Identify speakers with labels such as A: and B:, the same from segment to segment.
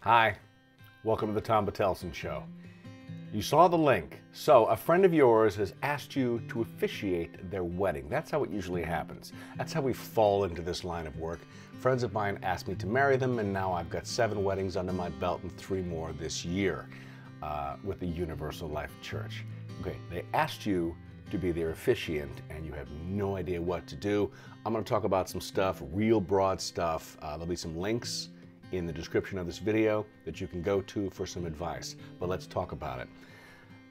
A: Hi, welcome to the Tom Batelson Show. You saw the link. So a friend of yours has asked you to officiate their wedding. That's how it usually happens. That's how we fall into this line of work. Friends of mine asked me to marry them, and now I've got 7 weddings under my belt and 3 more this year with the Universal Life Church. Okay, they asked you to be their officiant, and you have no idea what to do. I'm going to talk about some stuff, real broad stuff. There'll be some links in the description of this video that you can go to for some advice, but let's talk about it.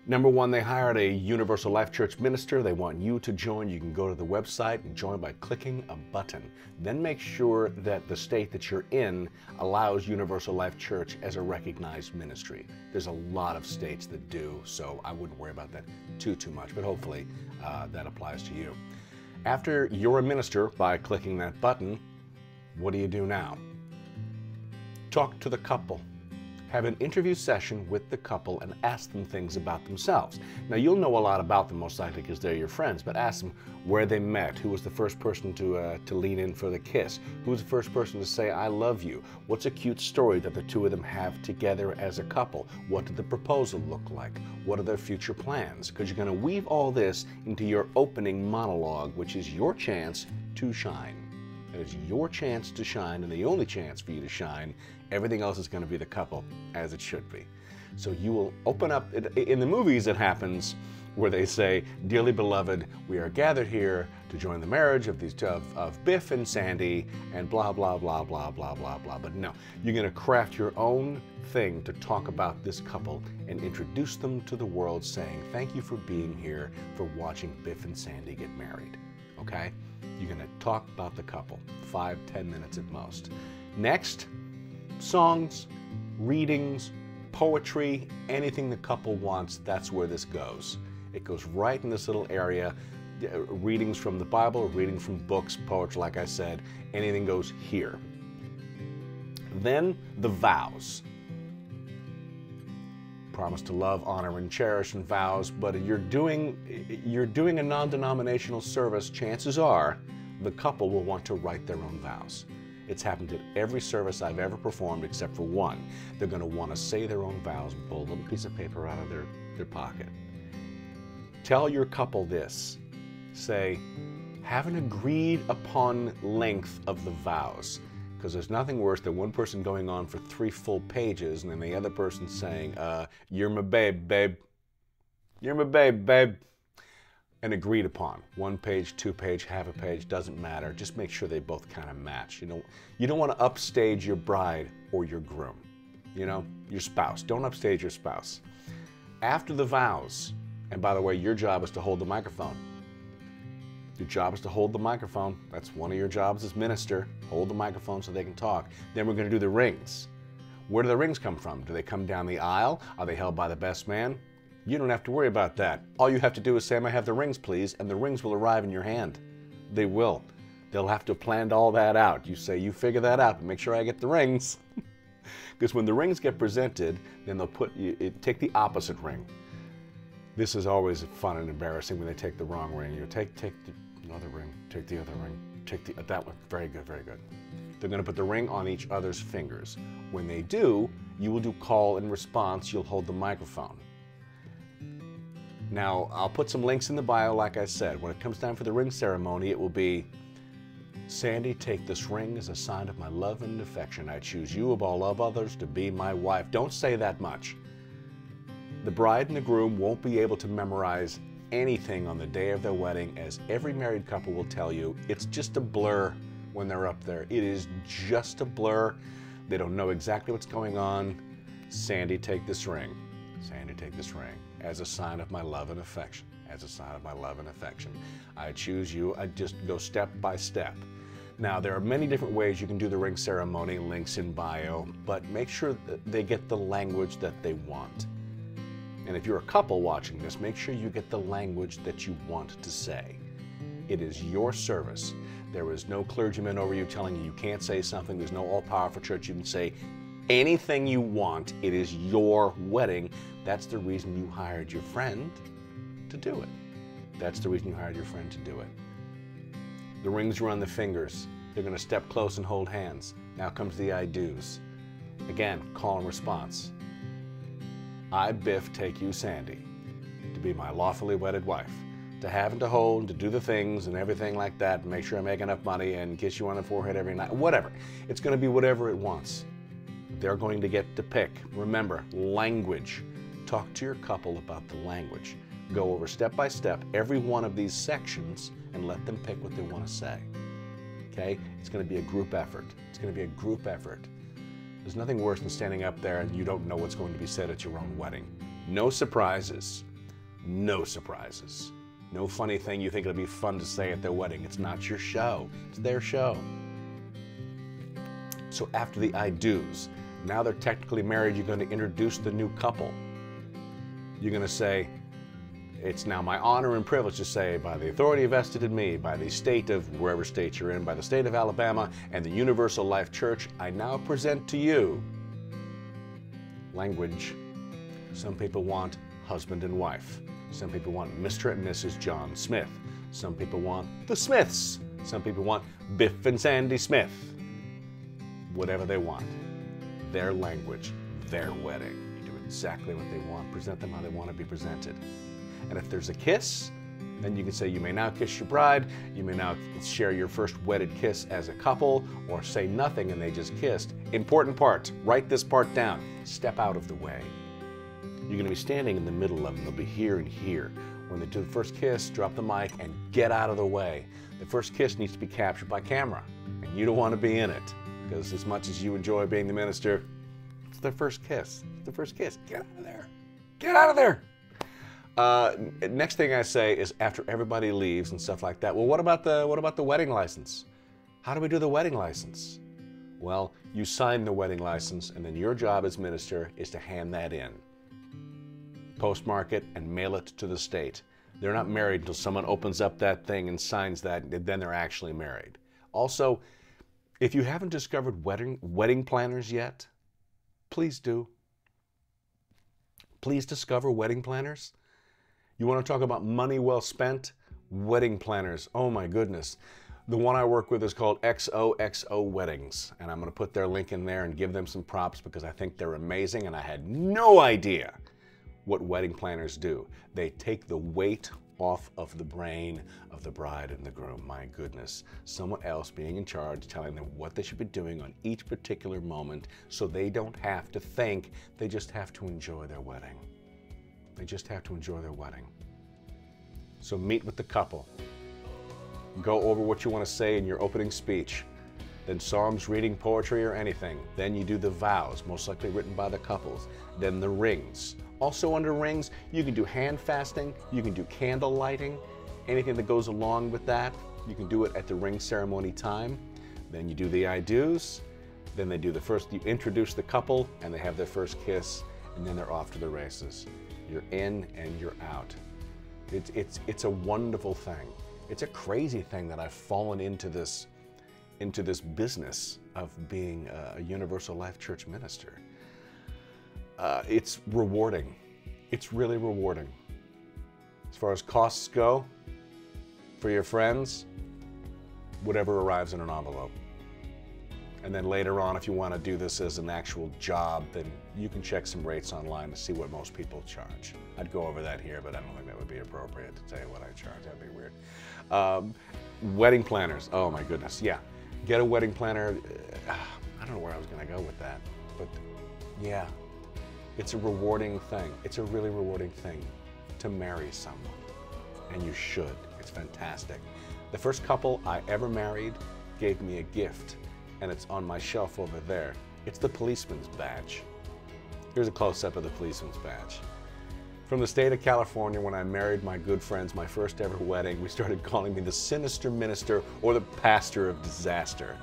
A: Number 1, they hired a Universal Life Church minister. They want you to join. You can go to the website and join by clicking a button. Then make sure that the state that you're in allows Universal Life Church as a recognized ministry. There's a lot of states that do, so I wouldn't worry about that too much, but hopefully that applies to you. After you're a minister by clicking that button, what do you do now? Talk to the couple. Have an interview session with the couple and ask them things about themselves. Now, you'll know a lot about them most likely because they're your friends, but ask them where they met, who was the first person to lean in for the kiss, who was the first person to say, I love you, what's a cute story that the 2 of them have together as a couple, what did the proposal look like, what are their future plans, because you're going to weave all this into your opening monologue, which is your chance to shine. It is your chance to shine, and the only chance for you to shine. Everything else is going to be the couple, as it should be. So you will open up, in the movies it happens where they say, dearly beloved, we are gathered here to join the marriage of Biff and Sandy, and blah, blah, blah, blah, blah, blah, blah. But no, you're going to craft your own thing to talk about this couple and introduce them to the world, saying, thank you for being here, for watching Biff and Sandy get married. Okay? You're going to talk about the couple, 5-10 minutes at most. Next, songs, readings, poetry, anything the couple wants, that's where this goes. It goes right in this little area. Readings from the Bible, readings from books, poetry, like I said, anything goes here. Then the vows. Promise to love, honor, and cherish, and vows, but if you're doing a non-denominational service, chances are the couple will want to write their own vows. It's happened at every service I've ever performed except for one. They're going to want to say their own vows and pull a little piece of paper out of their pocket. Tell your couple this. Say, have an agreed upon length of the vows. Because there's nothing worse than one person going on for 3 full pages and then the other person saying, you're my babe, babe. You're my babe, babe. And agreed upon. 1 page, 2 page, half a page, doesn't matter. Just make sure they both kind of match. You don't want to upstage your bride or your groom. Your spouse. Don't upstage your spouse. After the vows, and by the way, your job is to hold the microphone. Your job is to hold the microphone. That's one of your jobs as minister. Hold the microphone so they can talk. Then we're going to do the rings. Where do the rings come from? Do they come down the aisle? Are they held by the best man? You don't have to worry about that. All you have to do is say, may I have the rings, please? And the rings will arrive in your hand. They will. They'll have to have planned all that out. You say, you figure that out, but make sure I get the rings. Because when the rings get presented, then they'll take the opposite ring. This is always fun and embarrassing when they take the wrong ring. You take the other ring, take the other ring, take that one. Very good, very good. They're going to put the ring on each other's fingers. When they do, you will do call and response. You'll hold the microphone. Now, I'll put some links in the bio, like I said. When it comes time for the ring ceremony, it will be, Sandy, take this ring as a sign of my love and affection. I choose you above all others to be my wife. Don't say that much. The bride and the groom won't be able to memorize anything on the day of their wedding, as every married couple will tell you. It's just a blur when they're up there. It is just a blur. They don't know exactly what's going on. Sandy, take this ring. Sandy, take this ring as a sign of my love and affection. As a sign of my love and affection. I choose you. I just go step by step. Now, there are many different ways you can do the ring ceremony, links in bio, but make sure that they get the language that they want. And if you're a couple watching this, make sure you get the language that you want to say. It is your service. There is no clergyman over you telling you you can't say something. There's no all-powerful church. You can say anything you want. It is your wedding. That's the reason you hired your friend to do it. That's the reason you hired your friend to do it. The rings are on the fingers. They're going to step close and hold hands. Now comes the I do's. Again, call and response. I, Biff, take you, Sandy, to be my lawfully wedded wife, to have and to hold, to do the things and everything like that, and make sure I make enough money and kiss you on the forehead every night, whatever. It's going to be whatever it wants. They're going to get to pick. Remember, language. Talk to your couple about the language. Go over step by step every one of these sections and let them pick what they want to say. Okay? It's going to be a group effort. It's going to be a group effort. There's nothing worse than standing up there and you don't know what's going to be said at your own wedding. No surprises. No surprises. No funny thing you think it'll be fun to say at their wedding. It's not your show. It's their show. So after the I do's, now they're technically married, you're going to introduce the new couple. You're going to say, it's now my honor and privilege to say, by the authority vested in me, by the state of wherever state you're in, by the state of Alabama and the Universal Life Church, I now present to you language. Some people want husband and wife. Some people want Mr. and Mrs. John Smith. Some people want the Smiths. Some people want Biff and Sandy Smith. Whatever they want. Their language, their wedding. You do exactly what they want. Present them how they want to be presented. And if there's a kiss, then you can say you may now kiss your bride, you may now share your first wedded kiss as a couple, or say nothing and they just kissed. Important part, write this part down. Step out of the way. You're going to be standing in the middle of them. They'll be here and here. When they do the first kiss, drop the mic and get out of the way. The first kiss needs to be captured by camera, and you don't want to be in it, because as much as you enjoy being the minister, it's their first kiss. It's the first kiss. Get out of there. Get out of there. Next thing I say is after everybody leaves and stuff like that, well, what about the wedding license? How do we do the wedding license? Well, you sign the wedding license, and then your job as minister is to hand that in. Postmark it and mail it to the state. They're not married until someone opens up that thing and signs that, then they're actually married. Also, if you haven't discovered wedding planners yet, please do. Please discover wedding planners. You want to talk about money well spent? Wedding planners. Oh my goodness. The one I work with is called XOXO Weddings, and I'm going to put their link in there and give them some props because I think they're amazing, and I had no idea what wedding planners do. They take the weight off of the brain of the bride and the groom. My goodness. Someone else being in charge, telling them what they should be doing on each particular moment so they don't have to think, they just have to enjoy their wedding. They just have to enjoy their wedding. So meet with the couple. Go over what you want to say in your opening speech. Then psalms, reading, poetry, or anything. Then you do the vows, most likely written by the couples. Then the rings. Also under rings, you can do hand fasting, you can do candle lighting, anything that goes along with that. You can do it at the ring ceremony time. Then you do the I do's. Then they do the first, you introduce the couple and they have their first kiss, and then they're off to the races. You're in and you're out. It's a wonderful thing. It's a crazy thing that I've fallen into this business of being a Universal Life Church minister. It's rewarding. It's really rewarding. As far as costs go, for your friends, whatever arrives in an envelope. And then later on, if you want to do this as an actual job, then you can check some rates online to see what most people charge. I'd go over that here, but I don't think that would be appropriate to tell you what I charge. That'd be weird. Wedding planners. Oh my goodness. Yeah. Get a wedding planner. I don't know where I was going to go with that, but yeah, it's a rewarding thing. It's a really rewarding thing to marry someone, and you should. It's fantastic. The first couple I ever married gave me a gift, and it's on my shelf over there. It's the policeman's badge. Here's a close-up of the policeman's badge. From the state of California, when I married my good friends, my first ever wedding, we started calling me the sinister minister or the pastor of disaster.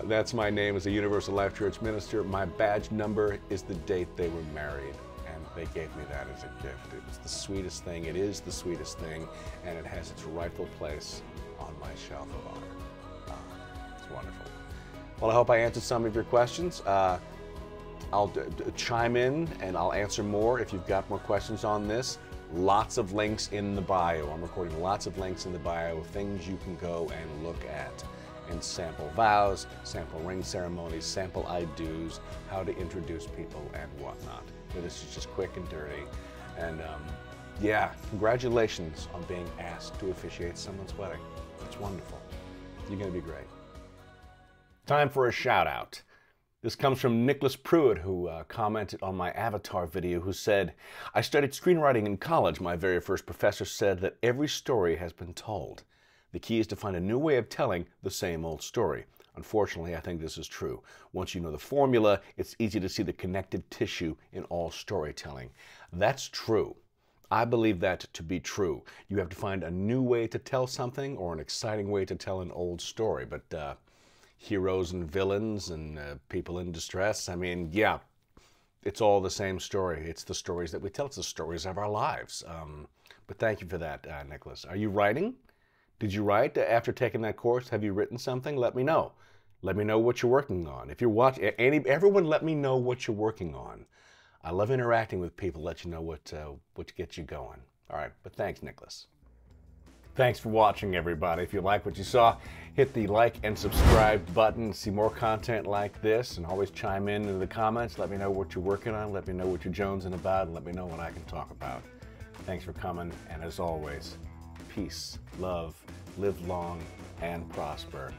A: That's my name as a Universal Life Church minister. My badge number is the date they were married, and they gave me that as a gift. It was the sweetest thing. It is the sweetest thing, and it has its rightful place on my shelf of honor. It's wonderful. Well, I hope I answered some of your questions. I'll chime in and I'll answer more if you've got more questions on this. Lots of links in the bio. I'm recording lots of links in the bio, things you can go and look at. and sample vows, sample ring ceremonies, sample I-dos, how to introduce people and whatnot. So this is just quick and dirty. And yeah, congratulations on being asked to officiate someone's wedding. It's wonderful. You're going to be great. Time for a shout out. This comes from Nicholas Pruitt, who commented on my Avatar video, who said, I studied screenwriting in college. My very first professor said that every story has been told. The key is to find a new way of telling the same old story. Unfortunately, I think this is true. Once you know the formula, it's easy to see the connective tissue in all storytelling. That's true. I believe that to be true. You have to find a new way to tell something or an exciting way to tell an old story. But heroes and villains and people in distress, I mean, yeah, it's all the same story. It's the stories that we tell. It's the stories of our lives. But thank you for that, Nicholas. Are you writing? Did you write after taking that course? Have you written something? Let me know. Let me know what you're working on. If you're watching, everyone let me know what you're working on. I love interacting with people, let you know what gets you going. All right, but thanks, Nicholas. Thanks for watching, everybody. If you like what you saw, hit the like and subscribe button to see more content like this, and always chime in the comments. Let me know what you're working on. Let me know what you're jonesing about, and let me know what I can talk about. Thanks for coming, and as always, peace, love, live long, and prosper.